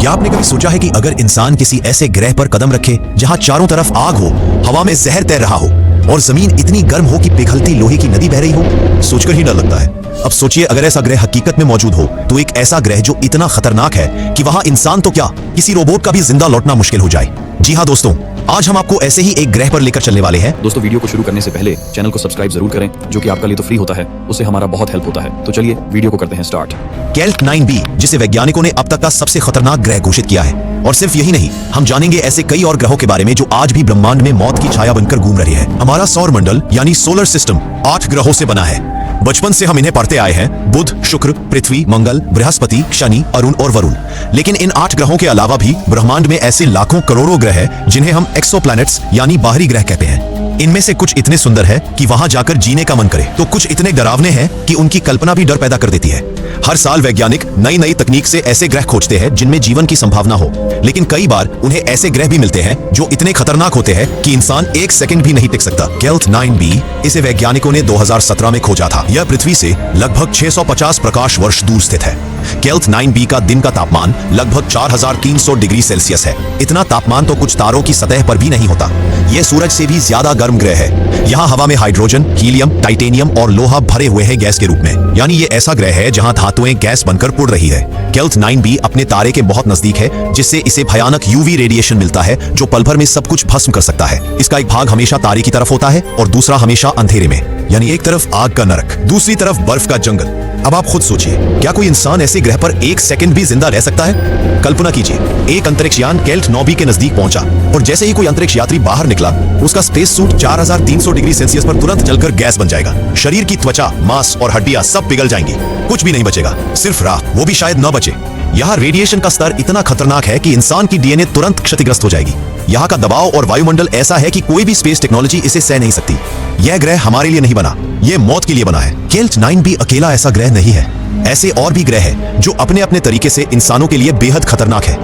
क्या आपने कभी सोचा है कि अगर इंसान किसी ऐसे ग्रह पर कदम रखे जहां चारों तरफ आग हो, हवा में जहर तैर रहा हो और जमीन इतनी गर्म हो कि पिघलती लोहे की नदी बह रही हो, सोचकर ही डर लगता है। अब सोचिए अगर ऐसा ग्रह हकीकत में मौजूद हो, तो एक ऐसा ग्रह जो इतना खतरनाक है कि वहां इंसान तो क्या, किसी रोबोट का भी जिंदा लौटना मुश्किल हो जाए। जी हाँ दोस्तों, आज हम आपको ऐसे ही एक ग्रह पर लेकर चलने वाले हैं। दोस्तों, वीडियो को शुरू करने से पहले चैनल को सब्सक्राइब जरूर करें, जो कि आपके लिए तो फ्री होता है, उससे हमारा बहुत हेल्प होता है। तो चलिए वीडियो को करते हैं स्टार्ट। केल्ट 9b, जिसे वैज्ञानिकों ने अब तक का सबसे खतरनाक ग्रह घोषित किया है। और सिर्फ यही नहीं, हम जानेंगे ऐसे कई और ग्रहों के बारे में जो आज भी ब्रह्मांड में मौत की छाया बनकर घूम रहे हैं। हमारा सौर मंडल यानी सोलर सिस्टम 8 ग्रहों से बना है। बचपन से हम इन्हें पढ़ते आए हैं, बुध, शुक्र, पृथ्वी, मंगल, बृहस्पति, शनि, अरुण और वरुण। लेकिन इन 8 ग्रहों के अलावा भी ब्रह्मांड में ऐसे लाखों करोड़ों ग्रह हैं जिन्हें हम एक्सोप्लैनेट्स यानी बाहरी ग्रह कहते हैं। इनमें से कुछ इतने सुंदर है कि वहां जाकर जीने का मन करे, तो कुछ इतने डरावने हैं कि उनकी कल्पना भी डर पैदा कर देती है। हर साल वैज्ञानिक नई नई तकनीक से ऐसे ग्रह खोजते हैं जिनमें जीवन की संभावना हो, लेकिन कई बार उन्हें ऐसे ग्रह भी मिलते हैं जो इतने खतरनाक होते हैं कि इंसान एक सेकंड भी नहीं टिक सकता। केल्ट 9b, इसे वैज्ञानिकों ने 2017 में खोजा था। यह पृथ्वी से लगभग 650 प्रकाश वर्ष दूर स्थित है। केल्ट 9b का दिन का तापमान लगभग 4300 डिग्री सेल्सियस है। इतना तापमान तो कुछ तारों की सतह पर भी नहीं होता। यह सूरज से भी ज्यादा गर्म ग्रह है। यहाँ हवा में हाइड्रोजन, हीलियम, टाइटेनियम और लोहा भरे हुए हैं गैस के रूप में, यानी ये ऐसा ग्रह है जहाँ धातुएं गैस बनकर उड़ रही है। केल्ट 9b अपने तारे के बहुत नजदीक है, जिससे इसे भयानक यूवी रेडिएशन मिलता है जो पल भर में सब कुछ भस्म कर सकता है। इसका एक भाग हमेशा तारे की तरफ होता है और दूसरा हमेशा अंधेरे में, यानी एक तरफ आग का नरक, दूसरी तरफ बर्फ का जंगल। अब आप खुद सोचिए, क्या कोई इंसान ऐसे ग्रह पर एक सेकंड भी जिंदा रह सकता है? कल्पना कीजिए, एक अंतरिक्षयान केल्ट 9b के नजदीक पहुंचा और जैसे ही कोई अंतरिक्ष यात्री बाहर निकला, उसका स्पेस सूट 4300 डिग्री सेल्सियस पर तुरंत जलकर गैस बन जाएगा। शरीर की त्वचा, मांस और हड्डियां सब पिघल जाएंगी, कुछ भी नहीं बचेगा, सिर्फ राख, वो भी शायद न बचे। यहाँ रेडिएशन का स्तर इतना खतरनाक है कि इंसान की डीएनए तुरंत क्षतिग्रस्त हो जाएगी। यहाँ का दबाव और वायुमंडल ऐसा है कि कोई भी स्पेस टेक्नोलॉजी इसे सह नहीं सकती। यह ग्रह हमारे लिए नहीं बना, यह मौत के लिए बना है। केल्ट 9b अकेला ऐसा ग्रह नहीं है। ऐसे और भी ग्रह हैं जो अपने अपने तरीके से इंसानों के लिए बेहद खतरनाक है।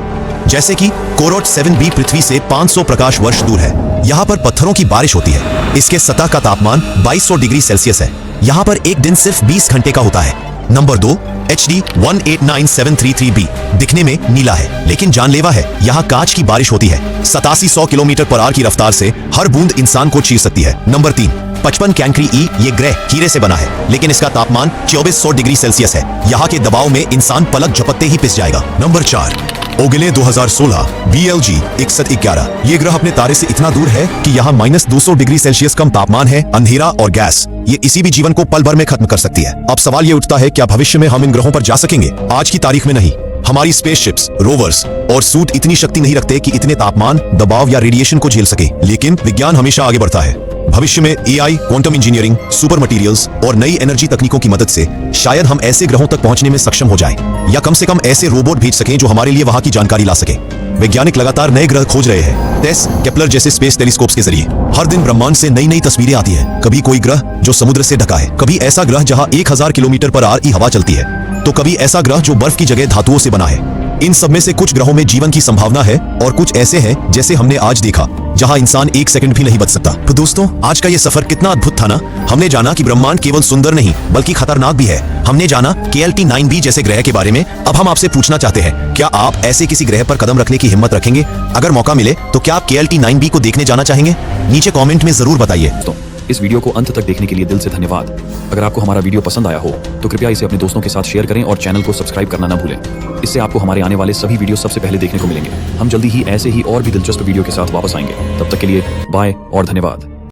जैसे कि कोरोट 7b पृथ्वी से 500 प्रकाश वर्ष दूर है। यहाँ पर पत्थरों की बारिश होती है। इसके सतह का तापमान 2200 डिग्री सेल्सियस है। यहाँ पर एक दिन सिर्फ 20 घंटे का होता है। नंबर 2, HD 189733b दिखने में नीला है, लेकिन जानलेवा है। यहाँ कांच की बारिश होती है। 8700 किलोमीटर पर आवर की रफ्तार से हर बूंद इंसान को चीर सकती है। नंबर 3, 55 कैंक्री ई, ये ग्रह हीरे से बना है, लेकिन इसका तापमान 2400 डिग्री सेल्सियस है। यहाँ के दबाव में इंसान पलक झपकते ही पिस जाएगा। नंबर 4, ओगिले 2016 BLG 6111, ये ग्रह अपने तारे से इतना दूर है कि यहाँ -200 डिग्री सेल्सियस कम तापमान है, अंधेरा और गैस, ये इसी भी जीवन को पल भर में खत्म कर सकती है। अब सवाल ये उठता है, क्या भविष्य में हम इन ग्रहों पर जा सकेंगे? आज की तारीख में नहीं। हमारी स्पेसशिप्स, रोवर्स और सूट इतनी शक्ति नहीं रखते कि इतने तापमान, दबाव या रेडिएशन को झेल सके। लेकिन विज्ञान हमेशा आगे बढ़ता है। भविष्य में AI, quantum engineering, super materials और नई एनर्जी तकनीकों की मदद से शायद हम ऐसे ग्रहों तक पहुंचने में सक्षम हो जाएं, या कम से कम ऐसे रोबोट भेज सकें जो हमारे लिए वहां की जानकारी ला सके। वैज्ञानिक लगातार नए ग्रह खोज रहे हैं, टेस, केपलर जैसे स्पेस टेलीस्कोप्स के जरिए। हर दिन ब्रह्मांड से नई नई तस्वीरें आती हैं। कभी कोई ग्रह जो समुद्र से ढका है, कभी ऐसा ग्रह जहां 1000 किलोमीटर पर आवर की हवा चलती है, तो कभी ऐसा ग्रह जो बर्फ की जगह धातुओं से बना है। इन सब में से कुछ ग्रहों में जीवन की संभावना है और कुछ ऐसे हैं जैसे हमने आज देखा, जहां इंसान एक सेकंड भी नहीं बच सकता। तो दोस्तों, आज का ये सफर कितना अद्भुत था ना। हमने जाना कि ब्रह्मांड केवल सुंदर नहीं बल्कि खतरनाक भी है। हमने जाना केल्ट 9b जैसे ग्रह के बारे में। अब हम आपसे पूछना चाहते हैं, क्या आप ऐसे किसी ग्रह पर कदम रखने की हिम्मत रखेंगे? अगर मौका मिले तो क्या आप केल्ट 9b को देखने जाना चाहेंगे? नीचे कमेंट में जरूर बताइए। तो इस वीडियो को अंत तक देखने के लिए दिल से धन्यवाद। अगर आपको हमारा वीडियो पसंद आया हो तो कृपया इसे अपने दोस्तों के साथ शेयर करें और चैनल को सब्सक्राइब करना न भूलें। इससे आपको हमारे आने वाले सभी वीडियो सबसे पहले देखने को मिलेंगे। हम जल्दी ही ऐसे ही और भी दिलचस्प वीडियो के साथ वापस आएंगे। तब तक के लिए बाय और धन्यवाद।